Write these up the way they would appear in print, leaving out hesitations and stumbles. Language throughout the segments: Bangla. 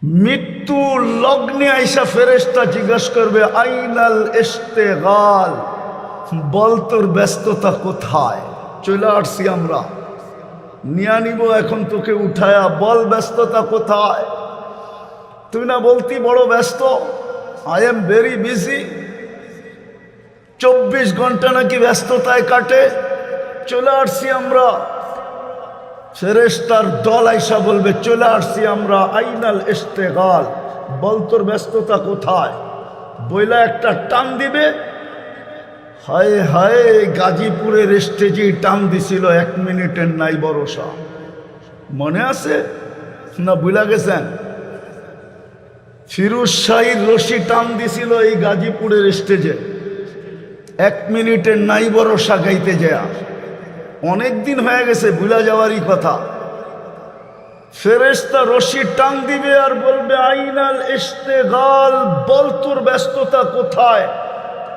মৃত্যু লগ্নে আইসা ফেরেশতা জিজ্ঞাসা করবে আইনাল ইশতিগাল, বল তোর ব্যস্ততা কোথায়? চলে আসছি আমরা, নিয়ে নিব এখন তোকে উঠায়া, বল ব্যস্ততা কোথায়? তুই না বলতি বড় ব্যস্ত, আই এম ভেরি বিজি। 24 ঘন্টা নাকি ব্যস্ততায় কাটে। চলে আসছি আমরা। ফেরেশতার দল আইসা বলবে চলে আসছি আমরা, আইনাল ইশতিগাল, বল তোর ব্যস্ততা কোথায়? বইলা একটা টান দিবে। হায় হায়, গাজীপুরের স্টেজে টান দিছিল 1 মিনিটের নাই ভরসা। মনে আছে না ভুলা গেছেন? ফিরোজ শাহীর রশি টান দিছিল এই গাজীপুরের স্টেজে, 1 মিনিটের নাই ভরসা গাইতে যায়। অনেক দিন হয়ে গেছে, ভুলা যাওয়ারই কথা। ফেরেশতা রশি টান দিবে আর বলবে আইনাল ইশতিগাল, বল তোর ব্যস্ততা কোথায়?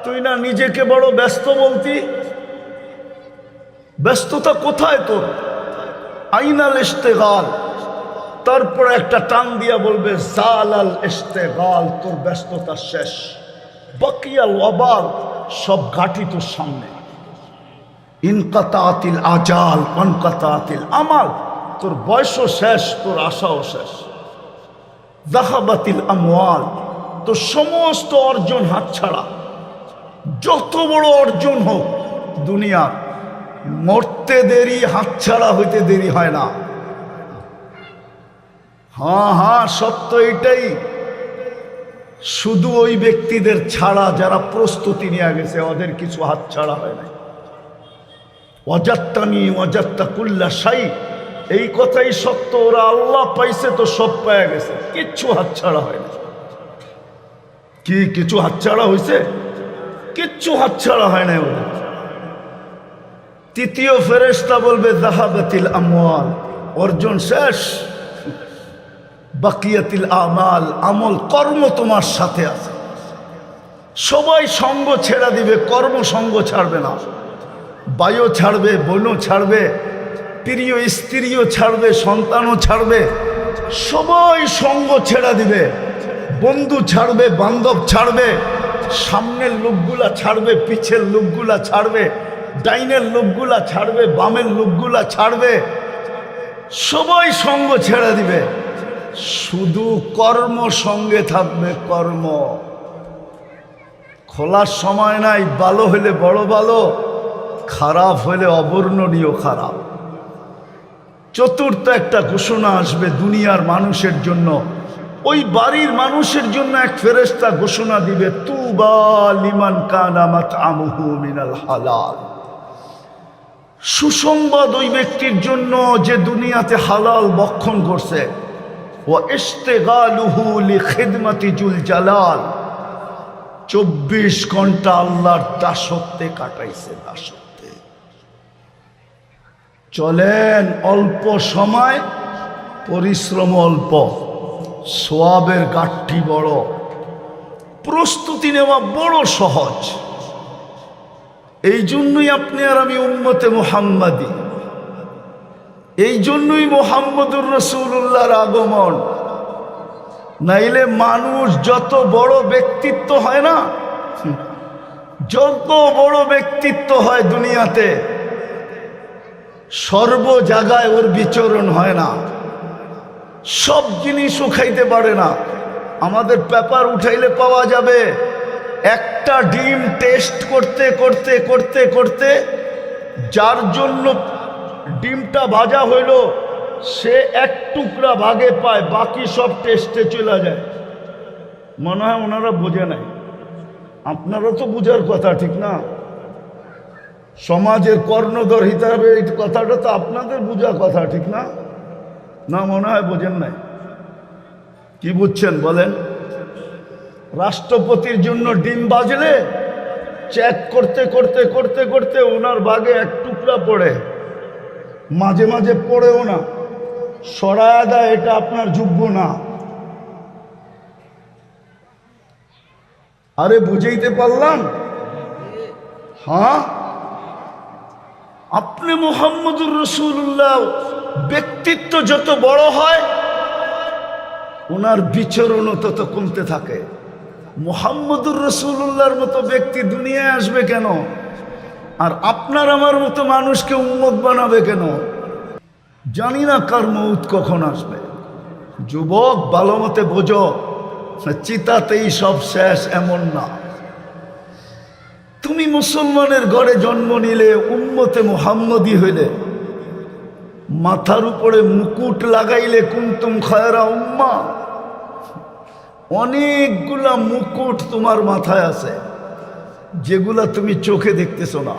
তুই না নিজেকে বড় ব্যস্ত বলতি, ব্যস্ততা কোথায় তোর? আইনাল ইশতিগাল। তারপরে একটা টান দিয়া বলবে জালাল ইশতিগাল, তোর ব্যস্ততা শেষ। বাকিয়াল ওয়াবাল, সব ঘাটি তোর সামনে। ইনকাতাতিল আজাল ওয়ানকাতাতিল আমাল, তোর বয়সও শেষ, তোর আশাও শেষ। যাহাবাতিল আমওয়াল, তোর সমস্ত অর্জন হাতছাড়া। যত বড় অর্জন হোক দুনিয়া, মরতে দেরি, হাতছাড়া হইতে দেরি হয় না। হ্যাঁ হ্যাঁ, সত্য এটাই। শুধু ওই ব্যক্তিদের ছাড়া যারা প্রস্তুতি নিয়ে গেছে, ওদের কিছু হাতছাড়া হয় নাই। ওয়াজাত্তানি ওয়াজাত্তা কুল্লা শাই, এই কথাই সত্য। ওরা আল্লাহ পাইছে তো সব পাওয়া গেছে, কিচ্ছু হাতছাড়া হয় না। কি কিছু হাতছাড়া হয়েছে? কিচ্ছু হাতছাড়া হয় না ওদের। তৃতীয় ফেরেশতা বলবে যাহাবাতিল আমওয়াল, অর্জন শেষ। বাকিয়াতিল আমাল, আমল কর্ম তোমার সাথে আছে। সবাই সঙ্গ ছেড়ে দিবে, কর্ম সঙ্গ ছাড়বে না। ভাইও ছাড়বে, বোনও ছাড়বে, প্রিয় স্ত্রীও ছাড়বে, সন্তানও ছাড়বে। সবাই সঙ্গ ছেড়ে দিবে। বন্ধু ছাড়বে, বান্ধব ছাড়বে, সামনের লোকগুলা ছাড়বে, পিছের লোকগুলা ছাড়বে, ডাইনের লোকগুলা ছাড়বে, বামের লোকগুলা ছাড়বে। সবাই সঙ্গ ছেড়ে দিবে, শুধু কর্ম সঙ্গে থাকবে। কর্ম খোলার সময় নাই। ভালো হলে বড় ভালো, খারাপ হলে অবর্ণনীয় খারাপ। চতুর্থ একটা ঘোষণা আসবে দুনিয়ার মানুষের জন্য। ওই বাড়ির মানুষের জন্য এক ফেরেশতা ঘোষণা দিবে, তুবা লিমান কানা মাতআমুহু মিনাল হালাল। সুসংবাদ ওই ব্যক্তির জন্য যে দুনিয়াতে হালাল ভক্ষণ করছে। ওয়া ইশতিগালুহু লিখিদমাতি জুল জালাল, 24 ঘন্টা আল্লাহর দাসত্বে কাটাইছে। দাসত্বে চলেন, অল্প সময়, পরিশ্রম অল্প, সোয়াবের গাঠটি বড়, প্রস্তুতি নেওয়া বড় সহজ। এই জন্যই আপনি আর আমি উম্মতে মুহাম্মাদি, এই জন্যই মুহাম্মদুর রাসূলুল্লাহর আগমন। নাইলে মানুষ যত বড় ব্যক্তিত্ব হয় না, যত বড় ব্যক্তিত্ব হয় দুনিয়াতে, সর্ব জায়গায় ওর বিচরণ হয় না। সব জিনিস খাইতে পারে না। আমাদের পেপার উঠাইলে পাওয়া যাবে, একটা ডিম টেস্ট করতে করতে করতে করতে যার জন্য ডিমটা ভাজা হইল, সে 1 টুকরা ভাগে পায়, বাকি সব টেস্টে চলে যায়। মনে হয় ওনারা বোঝে নাই। আপনারা তো বুঝার কথা, ঠিক না? সমাজের কর্ণধর হিসাবে এই কথাটা তো আপনাদের বুঝার কথা, ঠিক না? না, মনে হয় বোঝেন নাই। কি বুঝছেন বলেন? রাষ্ট্রপতির জন্য ডিম বাজলে চেক করতে করতে করতে করতে ওনার ভাগে 1 টুকরা পড়ে, মাঝে মাঝে পড়েও না, সরায়া দেয়, এটা আপনার যোগ্য না। আরে বুঝাইতে পারলাম? হ্যাঁ, আপনি মুহাম্মদুর রাসূলুল্লাহ ব্যক্তিত্ব যত বড় হয়, ওনার বিচরণও তত কমতে থাকে। মুহাম্মদুর রাসূলুল্লাহর মতো ব্যক্তি দুনিয়ায় আসবে কেন? আর আপনার আমার মতো মানুষকে উম্মত বানাবে কেন? জানি না কার মউত কখন আসবে। যুবক, ভালো মতে বোঝো, চিতাতেই সব শেষ এমন না। তুমি মুসলমানের ঘরে জন্ম নিলে, উম্মতে মুহাম্মদী হইলে, মাথার উপরে মুকুট লাগাইলে কুনতুম খায়রা উম্মাহ, অনেকগুলা মুকুট তোমার মাথায় আছে যেগুলা তুমি চোখে দেখতেছো না।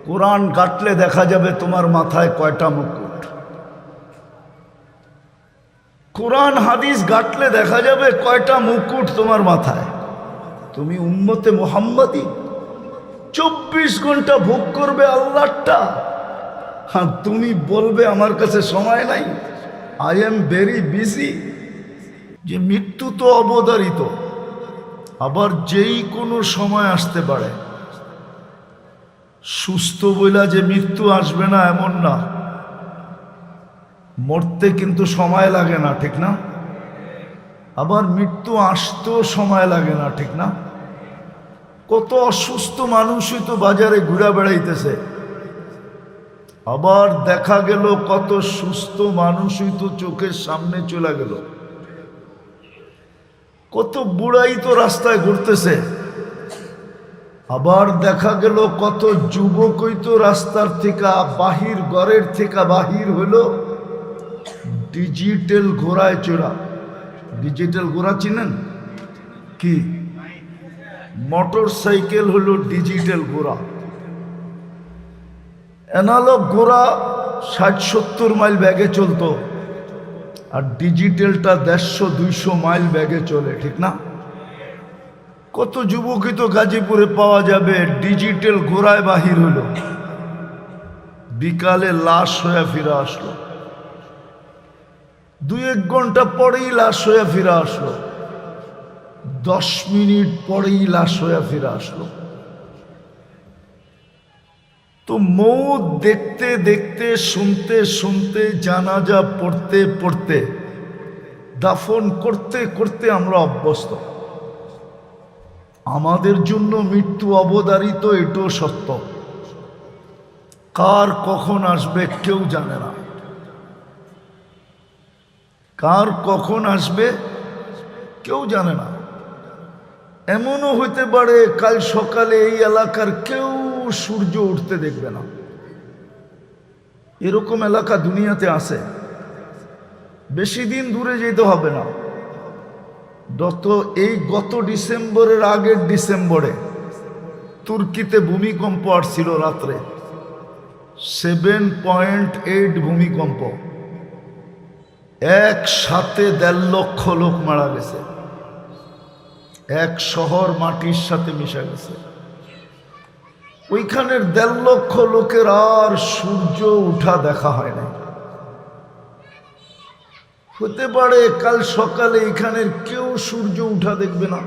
কোরআন ঘাটলে দেখা যাবে তোমার মাথায় কয়টা মুকুট। কোরআন হাদিস ঘাটলে দেখা যাবে কয়টা মুকুট তোমার মাথায়। তুমি উম্মতে মুহাম্মদী, 24 ঘন্টা ভোগ করবে আল্লাহটা, আর তুমি বলবে আমার কাছে সময় নাই, আই এম ভেরি বিজি। যে মৃত্যু তো অবধারিত, আবার যেই কোনো সময় আসতে পারে। সুস্থ বইলা যে মৃত্যু আসবে না এমন না, মরতে কিন্তু সময় লাগে না, ঠিক না? আবার মৃত্যু আসতেও সময় লাগে না, ঠিক না? কত অসুস্থ মানুষই তো বাজারে ঘুরে বেড়াইতেছে, আবার দেখা গেল কত সুস্থ মানুষই তো চোখের সামনে চলে গেল। কত বুড়াই তো রাস্তায় ঘুরতেছে, আবার দেখা গেল কত যুবকই তো রাস্তার থেকে বাহির, ঘরের থেকে বাহির হলো ডিজিটাল ঘোড়ায় চড়া। ডিজিটাল ঘোড়া চিনেন কি? মোটর সাইকেল হলো ডিজিটাল ঘোড়া। অ্যানালগ ঘোড়া 60-70 মাইল ব্যাগে চলতো, আর ডিজিটালটা 150-200 মাইল ব্যাগে চলে, ঠিক না? কত যুবকই তো গাজীপুরে পাওয়া যাবে ডিজিটাল ঘোড়ায় বাহির হলো, বিকালে লাশ হয়ে ফিরে আসলো, 2-1 ঘন্টা পরেই লাশ হয়ে ফিরে আসলো, 10 মিনিট পরেই লাশ হয়ে ফিরে আসলো। তো মৌত দেখতে দেখতে, শুনতে শুনতে, জানাজা পড়তে পড়তে, দাফন করতে করতে আমরা অভ্যস্ত। আমাদের জন্য মৃত্যু অবধারিত, এটাও সত্য। কার কখন আসবে কেউ জানে না। কার কখন আসবে কেউ জানে না। এমনও হইতে পারে কাল সকালে এই এলাকার কেউ সূর্য উঠতে দেখবে না। এরকম এলাকা দুনিয়াতে আছে। বেশি দিন দূরে যেতে হবে না। গত ডিসেম্বরের আগের ডিসেম্বরে তুর্কিতে ভূমিকম্প আসছিল রাত্রে, 7.8 ভূমিকম্প। একসাথে 1.5 লক্ষ লোক মারা গেছে, এক শহর মাটির সাথে মিশে গেছে। ওইখানের 1.5 লক্ষ লোকের আর সূর্য উঠা দেখা হয় না। হতে পারে কাল সকালে এখানের কেউ সূর্য উঠা দেখবে না,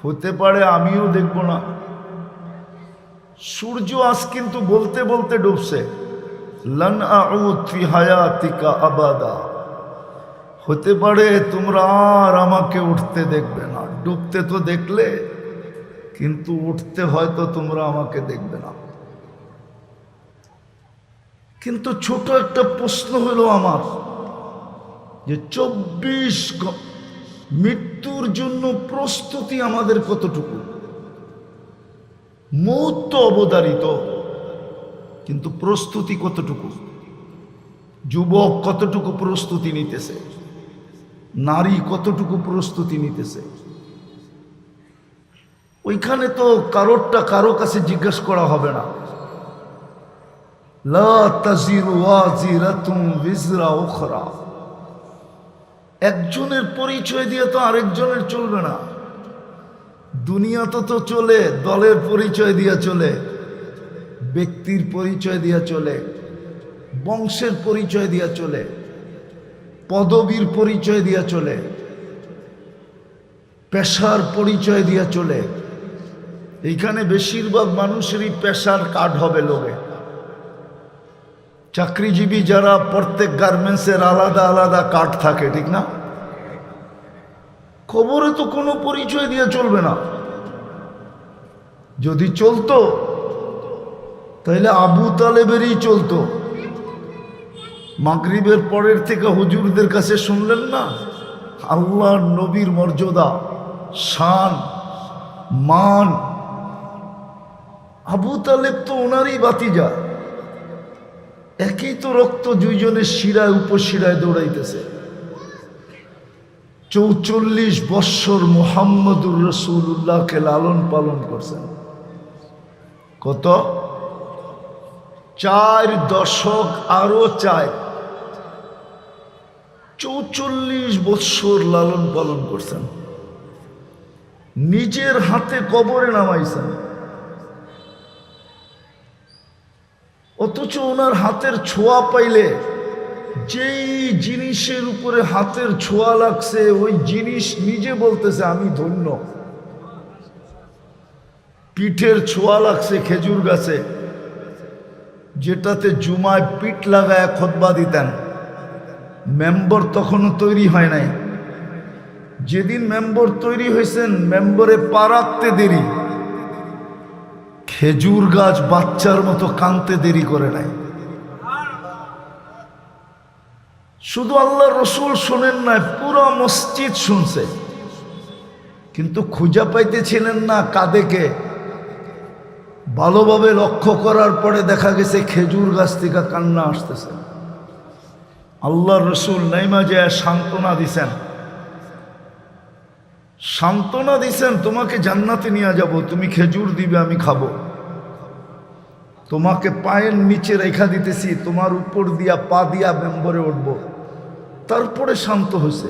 হতে পারে আমিও দেখব না। সূর্য আজ কিন্তু বলতে বলতে ডুবছে, লান আউদ ফি হায়াতিকা আবাদা। হতে পারে তোমরা আর আমাকে উঠতে দেখবে না। ডুবতে তো দেখলে, কিন্তু উঠতে হয়তো তোমরা আমাকে দেখবে না। কিন্তু ছোট একটা প্রশ্ন হলো আমার, যে 24 মৃত্যুর জন্য প্রস্তুতি আমাদের কতটুকু? মৌত তো অবধারিত, কিন্তু প্রস্তুতি কতটুকু? যুবক কতটুকু প্রস্তুতি নিতেছে? নারী কতটুকু প্রস্তুতি নিতেছে? ওইখানে তো কারোরটা কারো কাছে জিজ্ঞেস করা হবে না। লা তাজিরু ওয়াজিরাতুন বিজরা উখরা। একজনের পরিচয় দিয়ে তো আরেকজনের চলবে না। দুনিয়া তো চলে দলের পরিচয় দিয়ে চলে, ব্যক্তির পরিচয় দিয়ে চলে, বংশের পরিচয় দিয়ে চলে, পদবীর পরিচয় দিয়ে চলে, পেশার পরিচয় দিয়ে চলে। এইখানে বেশিরভাগ মানুষেরই পেশার কার্ড হবে লোকে। চাকরিজীবী যারা, প্রত্যেক গার্মেন্টসের আলাদা আলাদা কার্ড থাকে, ঠিক না? কবরে তো কোনো পরিচয় দিয়ে চলবে না। যদি চলতো তাহলে আবু তালেবেরই চলতো। মাগরিবের পরের থেকে হুজুরদের কাছে শুনলেন না আল্লাহর নবীর মর্যাদা, শান, মান। আবু তালেব তো ওনারই বাতিজা, একই তো রক্ত, দুইজনের শিরায় উপশিরায় দৌড়াইতেছে। ৪৪ বৎসর মুহাম্মদুর রাসূলুল্লাহকে লালন পালন করছেন। কত? 4 দশক, আরো 4। ৪৪ বৎসর লালন পালন করছেন, নিজের হাতে কবরে নামাইছেন। অথচ ওনার হাতের ছোঁয়া পাইলে, যেই জিনিসের উপরে হাতের ছোঁয়া লাগছে ওই জিনিস নিজে বলতেছে আমি ধন্য। পিঠের ছোঁয়া লাগছে খেজুর গাছে, যেটাতে জুমায় পিঠ লাগায় খুতবা দিতেন। মেম্বর তখনও তৈরি হয় নাই। যেদিন মেম্বর তৈরি হয়েছেন, মেম্বরে পা রাখতে দেরি, খেজুর গাছ বাচ্চার মতো কাঁদতে দেরি করে নাই। শুধু আল্লাহ রসুল শোনেন না, পুরো মসজিদ শুনছে, কিন্তু খুঁজা পাইতেছিলেন না কাদেকে। ভালোভাবে লক্ষ্য করার পরে দেখা গেছে খেজুর গাছ থেকে কান্না আসতেছে। আল্লাহ রসুল নাইমা যায় সান্ত্বনা দিছেন, সান্ত্বনা দিছেন, তোমাকে জান্নাতে নিয়ে যাব, তুমি খেজুর দিবে আমি খাবো, তোমাকে পায়ের নিচে রেখা দিতেছি, তোমার উপর দিয়া পা দিয়া মেম্বরে উঠবো। তারপরে শান্ত হয়েছে।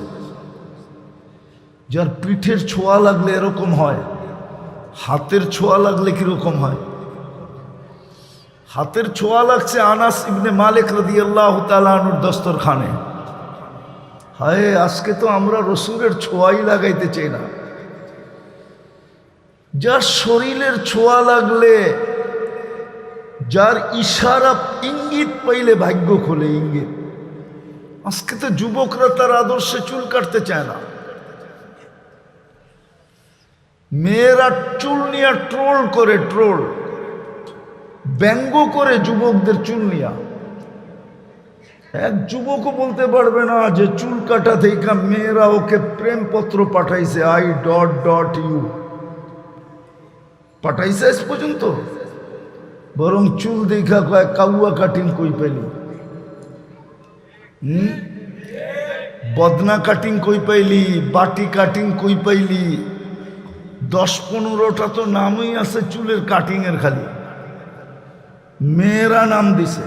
যার পিঠের ছোঁয়া লাগলে এরকম হয়, হাতের ছোঁয়া লাগলে কিরকম হয়? হাতের ছোঁয়া লাগছে আনাস ইবনে মালিক রাদিয়াল্লাহু তাআলা আনহুর দস্তরখানে। হায়, আজকে তো আমরা রসুলের ছোঁয়াই লাগাইতে চাই না। যার শরীরের ছোঁয়া লাগলে, যার ইশারা ইঙ্গিত পাইলে ভাগ্য খোলে, ইঙ্গিত। আজকে তো যুবকরা তার আদর্শে চুল কাটতে চায় না। মেয়েরা চুল নিয়ে ট্রোল করে, ট্রোল, ব্যঙ্গ করে যুবকদের চুল নিয়া। এক যুবকও বলতে পারবে না যে চুল কাটা থেকে মেয়েরা ওকে প্রেমপত্র পাঠাইছে, I.U পাঠাইছে আজ পর্যন্ত। বরং চুল দেখা কয় কাউয়া কাটিং কই পাইলি, বদনা কাটিং কই পাইলি, বাটি কাটিং কই পাইলি। 10-15টা তো নামই আছে চুলের কাটিং এর, খালি মেয়েরা নাম দিছে।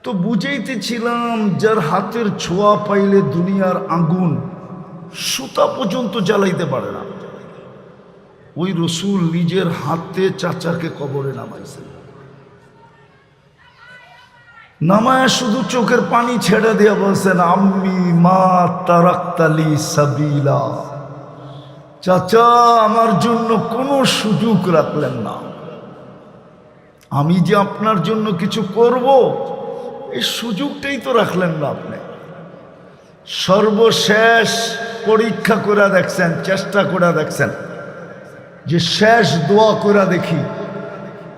তো বুঝাইতেছিলাম, যার হাতের ছোঁয়া পাইলে দুনিয়ার আগুন সুতা পর্যন্ত জ্বালাইতে পারে না, ওই রসুল নিজের হাতে চাচাকে কবরে নামাইছেন। নামায় শুধু চোখের পানি ছেড়ে দিয়ে বলছেন, আম্মি মা তারাক্তালি সাবিলা, চাচা আমার জন্য কোনো সুযোগ রাখলেন না, আমি যে আপনার জন্য কিছু করব এই সুযোগটাই তো রাখলেন না আপনি। সর্বশেষ পরীক্ষা করে দেখছেন, চেষ্টা করে দেখছেন যে শেষ দোয়া করে দেখি।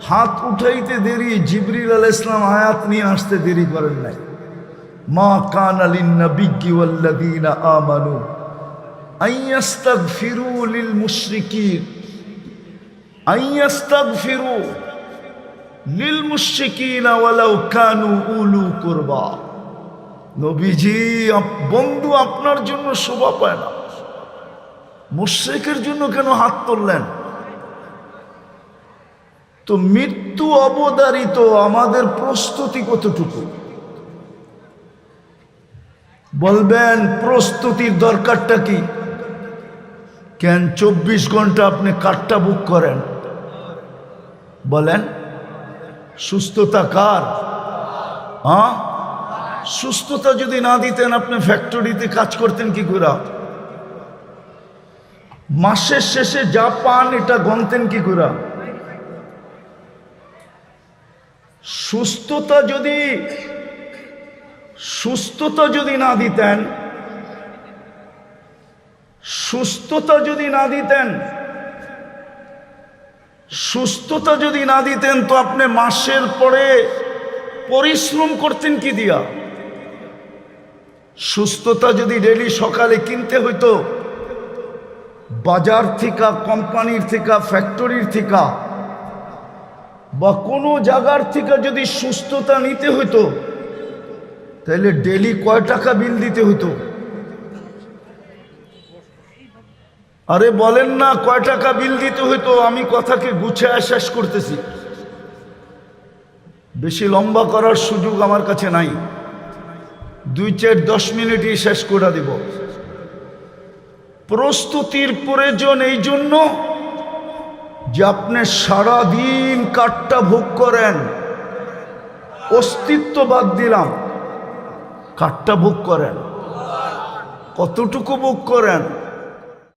হাত উঠাইতে দেরি, জিবরিল আলাইহিস সালাম আয়াত নিয়ে আসতে দেরি করেন নাই। মা কানা লিন-নাবিয়্যি ওয়াল্লাযীনা আমানু আইয়াস্তাগফিরু লিল মুশরিকিন, আইয়াস্তাগফিরু লিল মুশরিকিনা ওয়ালাউ কানু উলু কুরবা। নবীজি, বন্ধু আপনার জন্য শোভা পায় না, মুশরিকের জন্য কেন হাত তুললেন? তো মৃত্যু অবধারিত, আমাদের প্রস্তুতি কতটুকু? বলবেন প্রস্তুতির দরকারটা কি? কেন 24 ঘন্টা আপনি কারটা বুক করেন? বলেন, সুস্থতা কার? হ্যাঁ, সুস্থতা যদি না দিতেন আপনি ফ্যাক্টরিতে কাজ করতেন কি করে? মাসের শেষে যা পান এটা গণতেন কি করে? সুস্থতা যদি না দিতেন সুস্থতা যদি না দিতেন তো আপনি মাসের পরে পরিশ্রম করতেন কি দিয়া? সুস্থতা যদি ডেলি সকালে কিনতে হইতো বাজার থেকে, কোম্পানির থেকে, ফ্যাক্টরির থেকে বা কোনো জায়গার থেকে যদি সুস্থতা নিতে হইতো তাহলে ডেলি কয় টাকা বিল দিতে হইতো? আরে বলেন না, কয় টাকা বিল দিতে হইতো? আমি কথাকে গুছিয়ে শেষ করতেছি, বেশি লম্বা করার সুযোগ আমার কাছে নাই। 2-4-10 মিনিটই শেষ করে দিব। প্রস্তুতির প্রয়োজন এই জন্য যে আপনি সারাদিন কাঠটা ভোগ করেন, অস্তিত্ব বাদ দিলাম, কাঠটা ভোগ করেন। কতটুকু ভোগ করেন?